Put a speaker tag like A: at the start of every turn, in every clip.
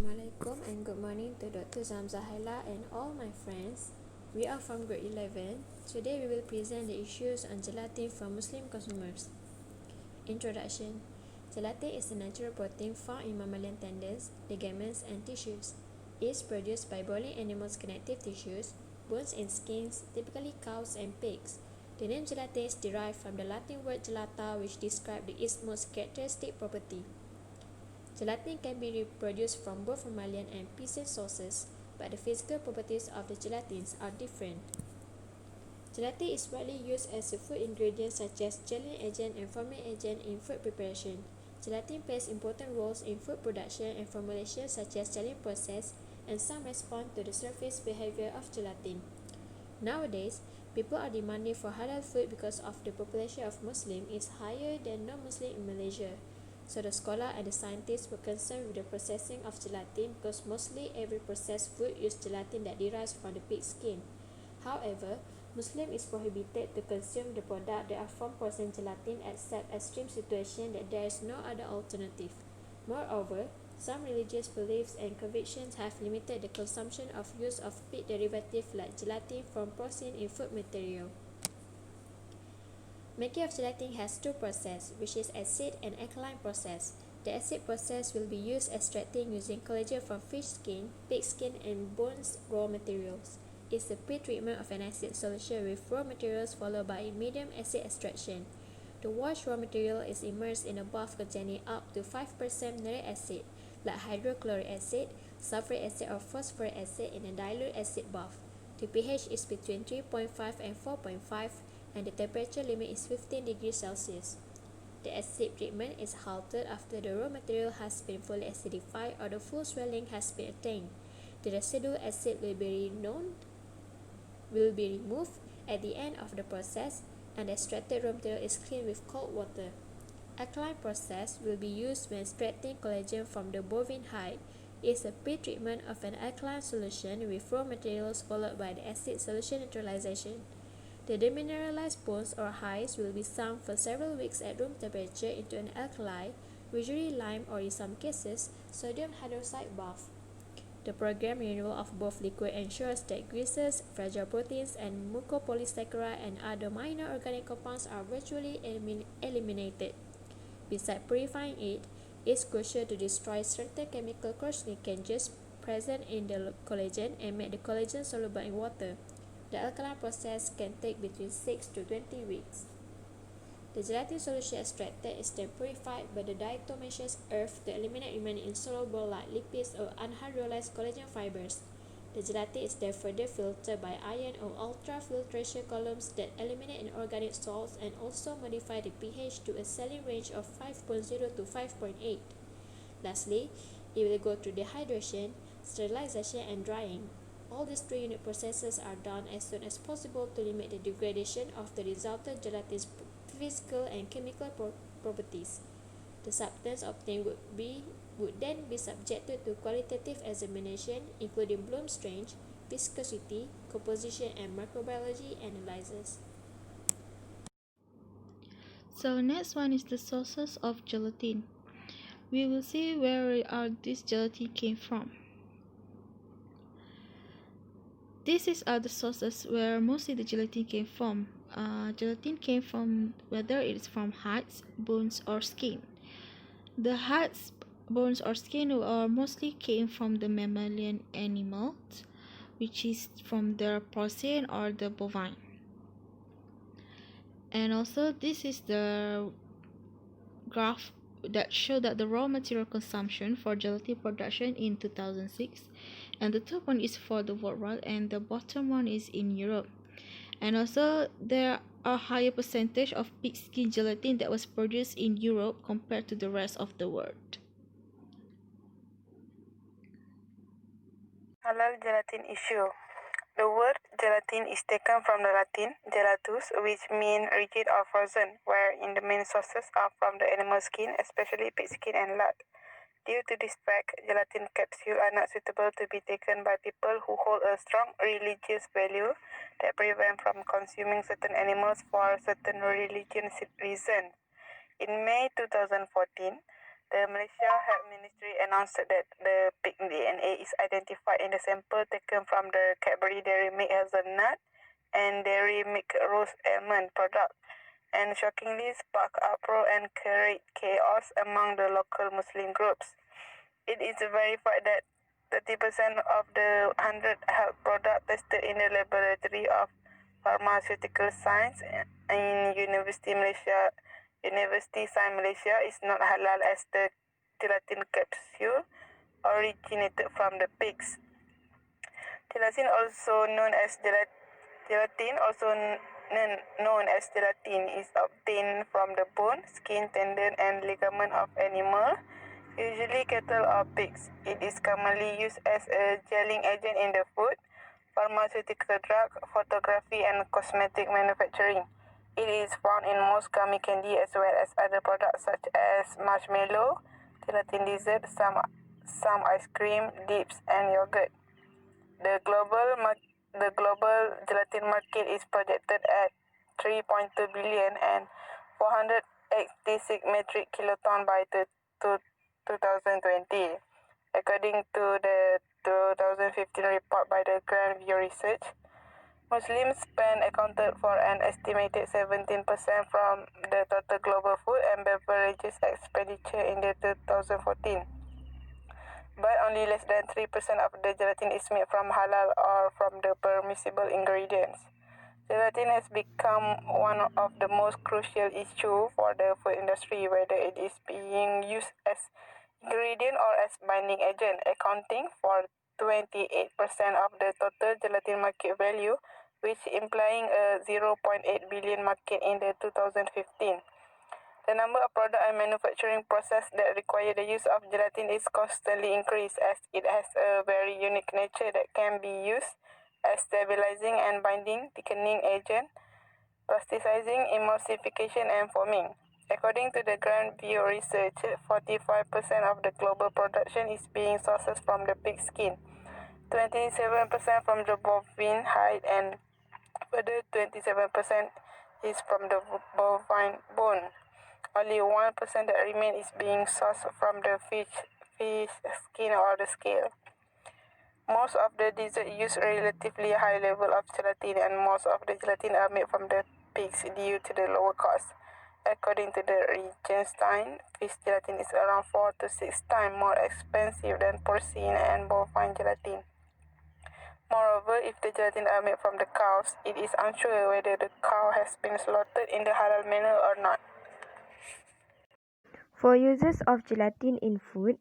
A: Assalamualaikum and good morning to Dr. Zamzahila and all my friends. We are from grade 11. Today we will present the issues on gelatin for Muslim consumers. Introduction. Gelatin is a natural protein found in mammalian tendons, ligaments and tissues. It is produced by boiling animals' connective tissues, bones and skins, typically cows and pigs. The name gelatin is derived from the Latin word gelata, which describes its most characteristic property. Gelatin can be reproduced from both mammalian and piscine sources, but the physical properties of the gelatins are different. Gelatin is widely used as a food ingredient such as gelling agent and forming agent in food preparation. Gelatin plays important roles in food production and formulation such as gelling process, and some respond to the surface behavior of gelatin. Nowadays, people are demanding for halal food because of the population of Muslims is higher than non-Muslim in Malaysia. So the scholar and the scientists were concerned with the processing of gelatin because mostly every processed food uses gelatin that derives from the pig skin. However, Muslim is prohibited to consume the product that are from processed gelatin except extreme situation that there is no other alternative. Moreover, some religious beliefs and convictions have limited the consumption of use of pig derivative like gelatin from protein in food material. Making of gelatin has two processes, which is acid and alkaline process. The acid process will be used extracting using collagen from fish skin, pig skin, and bones raw materials. It's the pre-treatment of an acid solution with raw materials followed by medium acid extraction. The washed raw material is immersed in a bath containing up to 5% nitric acid, like hydrochloric acid, sulfuric acid or phosphoric acid in a dilute acid bath. The pH is between 3.5 and 4.5 and the temperature limit is 15 degrees Celsius. The acid treatment is halted after the raw material has been fully acidified or the full swelling has been attained. The residual acid will be removed at the end of the process, and the extracted raw material is cleaned with cold water. Alkaline process will be used when extracting collagen from the bovine hide. It is a pre-treatment of an alkaline solution with raw materials followed by the acid solution neutralization. The demineralized bones or hides will be sunk for several weeks at room temperature into an alkali, usually lime or in some cases, sodium hydroxide bath. The programmed renewal of both liquid ensures that greases, fragile proteins, and mucopolysaccharide and other minor organic compounds are virtually eliminated. Besides purifying it, it's crucial to destroy certain chemical carcinogens present in the collagen and make the collagen soluble in water. The alkaline process can take between 6 to 20 weeks. The gelatin solution extracted is then purified by the diatomaceous earth to eliminate remaining insoluble like lipids or unhydrolyzed collagen fibers. The gelatin is then further filtered by ion or ultrafiltration columns that eliminate inorganic salts and also modify the pH to a saline range of 5.0 to 5.8. Lastly, it will go through dehydration, sterilization, and drying. All these three unit processes are done as soon as possible to limit the degradation of the resultant gelatin's physical and chemical properties. The substance obtained would then be subjected to qualitative examination, including bloom strength, viscosity, composition, and microbiology analysis.
B: So next one is the sources of gelatin. We will see where this gelatin came from. These are the sources where mostly the gelatin came from. Gelatin came from whether it is from hides, bones, or skin. The hides, bones, or skin mostly came from the mammalian animals, which is from the porcine or the bovine. And also this is the graph that show that the raw material consumption for gelatin production in 2006, and the top one is for the worldwide and the bottom one is in Europe. And also there are higher percentage of pig skin gelatin that was produced in Europe compared to the rest of the world.
C: Halal gelatin issue. The word gelatin is taken from the Latin gelatus, which means rigid or frozen, wherein the main sources are from the animal skin, especially pig skin and lard. Due to this fact, gelatin capsules are not suitable to be taken by people who hold a strong religious value that prevent from consuming certain animals for certain religious reasons. In May 2014, The Malaysia Health Ministry announced that the pig DNA is identified in the sample taken from the Cadbury Dairy Milk Hazelnut and Dairy Milk Rose Almond product, and shockingly sparked uproar and created chaos among the local Muslim groups. It is verified that 30% of the 100 health products tested in the Laboratory of Pharmaceutical Science in University Science Malaysia is not halal, as the gelatin capsule originated from the pigs. Gelatin, also known as gelatin, is obtained from the bone, skin, tendon, and ligament of animal, usually cattle or pigs. It is commonly used as a gelling agent in the food, pharmaceutical drug, photography, and cosmetic manufacturing. It is found in most gummy candy as well as other products such as marshmallow, gelatin dessert, some ice cream, dips, and yogurt. The global gelatin market is projected at 3.2 billion and 486 metric kiloton by 2020, according to the 2015 report by the Grand View Research. Muslim spend accounted for an estimated 17% from the total global food and beverages expenditure in the 2014. But only less than 3% of the gelatin is made from halal or from the permissible ingredients. Gelatin has become one of the most crucial issues for the food industry, whether it is being used as ingredient or as binding agent, accounting for 28% of the total gelatin market value, which implying a 0.8 billion market in the 2015. The number of product and manufacturing process that require the use of gelatin is constantly increased, as it has a very unique nature that can be used as stabilizing and binding, thickening agent, plasticizing, emulsification, and foaming. According to the Grand View Research, 45% of the global production is being sourced from the pig skin, 27% from the bovine hide, and further 27% is from the bovine bone. Only 1% that remain is being sourced from the fish skin or the scale. Most of the dessert use relatively high level of gelatin, and most of the gelatin are made from the pigs due to the lower cost. According to the Regenstein, fish gelatin is around 4 to 6 times more expensive than porcine and bovine gelatin. Moreover, if the gelatin are made from the cows, it is unsure whether the cow has been slaughtered in the halal manner or not.
D: For uses of gelatin in food,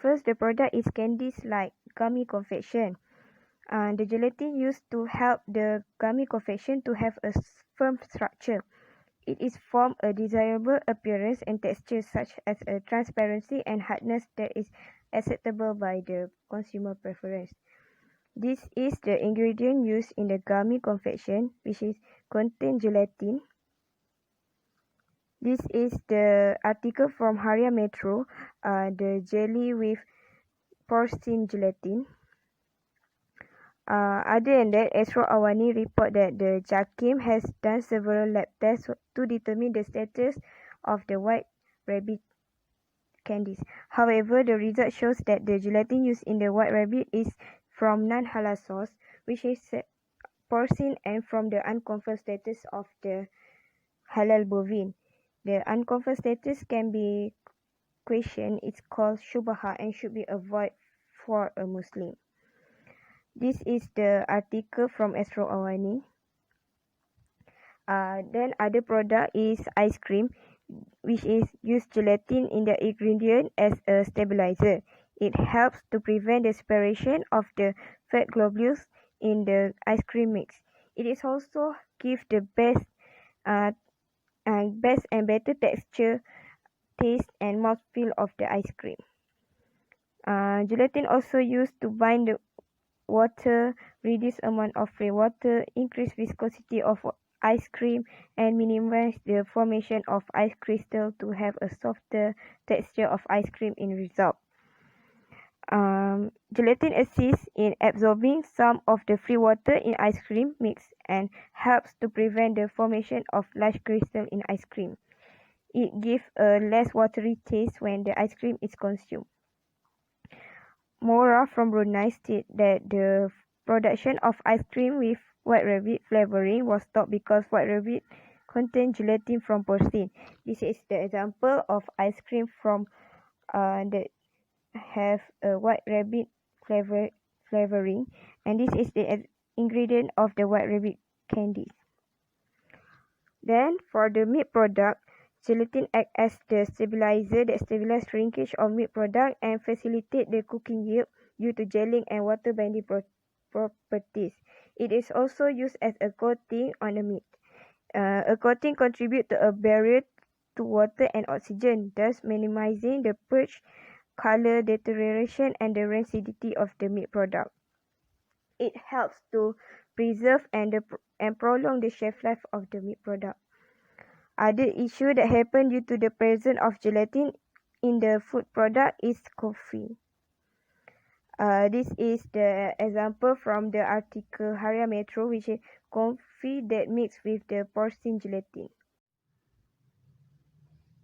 D: first the product is candies like gummy confection. The gelatin used to help the gummy confection to have a firm structure. It is form a desirable appearance and texture such as a transparency and hardness that is acceptable by the consumer preference. This is the ingredient used in the gummy confection, which is contain gelatin. This is the article from Haria Metro, the jelly with porcine gelatin. Other than that, Astro Awani report that the JAKIM has done several lab tests to determine the status of the white rabbit candies. However, the result shows that the gelatin used in the white rabbit is from non-halal source, which is porcine, and from the unconfirmed status of the halal bovine. The unconfirmed status can be questioned. It's called shubha and should be avoided for a Muslim. This is the article from Astro Awani. Then other product is ice cream, which is use gelatin in the ingredient as a stabilizer. It helps to prevent the separation of the fat globules in the ice cream mix. It is also give the best and better texture, taste, and mouthfeel of the ice cream. Gelatin also used to bind the water, reduce amount of free water, increase viscosity of ice cream, and minimize the formation of ice crystal to have a softer texture of ice cream in result. Gelatin assists in absorbing some of the free water in ice cream mix and helps to prevent the formation of large crystal in ice cream. It gives a less watery taste when the ice cream is consumed. Mora from Brunei stated that the production of ice cream with white rabbit flavoring was stopped because white rabbit contained gelatin from porcine. This is the example of ice cream from that have a white rabbit flavoring, and this is the ingredient of the white rabbit candies. Then for the meat product, gelatin acts as the stabilizer that stabilizes shrinkage of meat product and facilitate the cooking yield due to gelling and water binding properties. It is also used as a coating on the meat. A coating contributes to a barrier to water and oxygen, thus minimizing the purge, color deterioration, and the rancidity of the meat product. It helps to preserve and prolong the shelf life of the meat product. Other issue that happen due to the presence of gelatin in the food product is coffee. This is the example from the article Harian Metro, which is coffee that mixed with the porcine gelatin.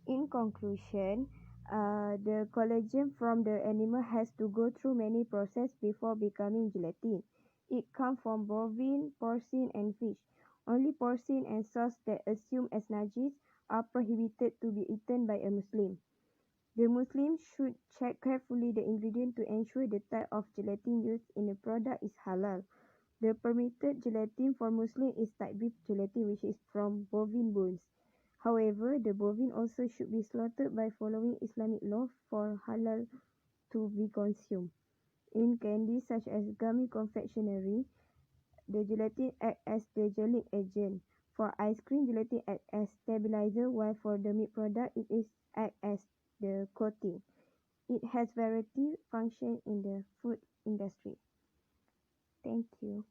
D: In conclusion, the collagen from the animal has to go through many processes before becoming gelatin. It comes from bovine, porcine, and fish. Only porcine and sauce that assumed as najis are prohibited to be eaten by a Muslim. The Muslim should check carefully the ingredient to ensure the type of gelatin used in the product is halal. The permitted gelatin for Muslim is type beef gelatin, which is from bovine bones. However, the bovine also should be slaughtered by following Islamic law for halal to be consumed. In candies such as gummy confectionery, the gelatin acts as the gelling agent. For ice cream, gelatin acts as stabilizer, while for the meat product, it is act as the coating. It has variety function in the food industry. Thank you.